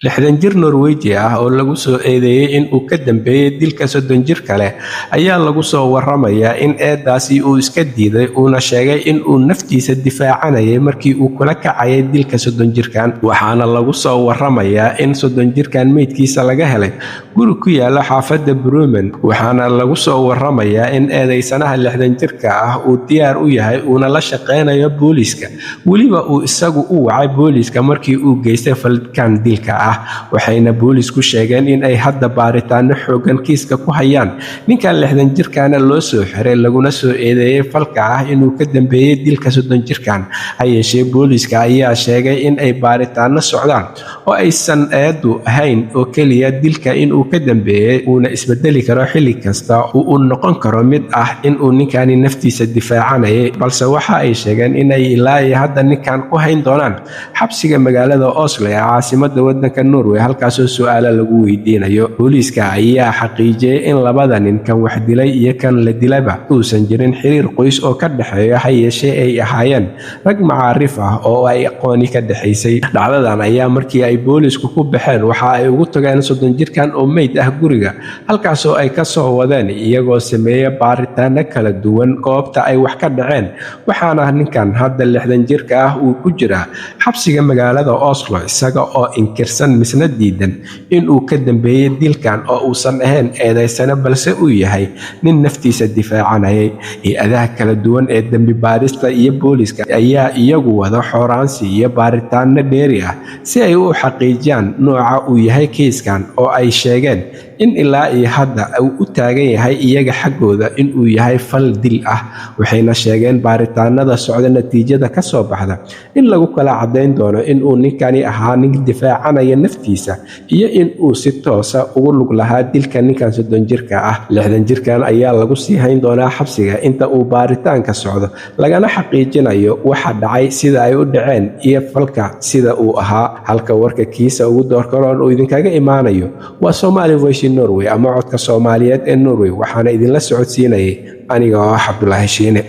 lixdan jir Norweji ah oo lagu soo eedeeyay in uu ka dambeeyay dilka 30 jir kale ayaa lagu soo waramayaa in eedaasi uu iska diiday uuna sheegay in uu naftiisa difaacanayay markii uu kula kacayay dilka 30 jirkan waxaana lagu soo waramayaa in 30 jirkan meydkiisa laga helay guri ku yaala xaafadda Bremen waxaana lagu soo waramayaa in eedeysanaha 60 jirka ah uu diyaar u yahay uuna la shaqeynayo booliiska waliba uu isagu u wacay booliiska markii uu geystay falkan dilka waxayna boolisku sheegeen in ay hadda baaritaano xoogan kiiska ku hayaan ninkan 60 jirkaana loo soo xiray laguna soo eedeeyay falka ah inuu ka dambeeyay dilka 30 jirkan ayeshee booliska ayaa sheegay in ay baaritaano socdaan oo aysan eedu ahayn oo kaliya dilka inuu ka dambeeyay uuna isbedeli karo xilli kasta uu noqon karo mid ah inuu ninkani naftiisa difaacanayay balse waxa ay sheegeen in ay ilaa hadda ninkan ku hayn doonaan xabsiga magaalada Oslo ee caasimadda waddanka Norway halkaas oo su'aalo lagu weydiinayo booliska ayaa xaqiijiyay in labada nin kan wax dilay iyo kan la dilayba uusan jirin xiriir qoys oo ka dhaxeeyo hay'adee ay ahaayeen rag macaarif ah oo ay aqooni ka dhaxaysay dhacdadan ayaa markii ay boolisku ku baxeen waxa ay ugu tageen 30 jirkan oo meyd ah guriga halkaas oo ay ka soo wadeen iyagoo sameeyay baaritaano kala duwan goobta ay wax ka dhaceen waxaana ninkan hadda 60 jirka ah uu ku jira xabsiga magaalada Oslo isaga oo inkirsan misna diidan in uu ka dambeeyay dilkan oo uusan ahayn eedeysana balse uu yahay nin naftiisa difaacanayay hay'adaha kala duwan ee dambi baarista iyo booliska ayaa iyagu wada xoraansi iyo baaritaano dheeri ah si ay u xaqiijiyaan nooca uu yahay kiiskan oo ay sheegeen in ilaa hadda uu u taagan yahay iyaga xaggooda in uu yahay fal dil ah waxayna sheegeen baaritaanada socda natiijada ka soo baxda in lagu kala cadeyn doono in uu ninkani ahaa nin difaacanaya naftiisa iyo in uu si toos ah ugu lug lahaa dilka ninkan 30 jirka ah 60 jirkan ayaa lagu sii hayn doonaa xabsiga inta uu baaritaanka socdo lagana xaqiijinayo waxa dhacay sida ay u dhaceen iyo falka sida uu ahaa halka warka kiisa ugu doorkaroon uu idinkaga imaanayo waa Somali Voice Norway ama codka Soomaaliyeed ee Norway waxaana idinla socodsiinayay aniga oo Cabdullaahi Shiine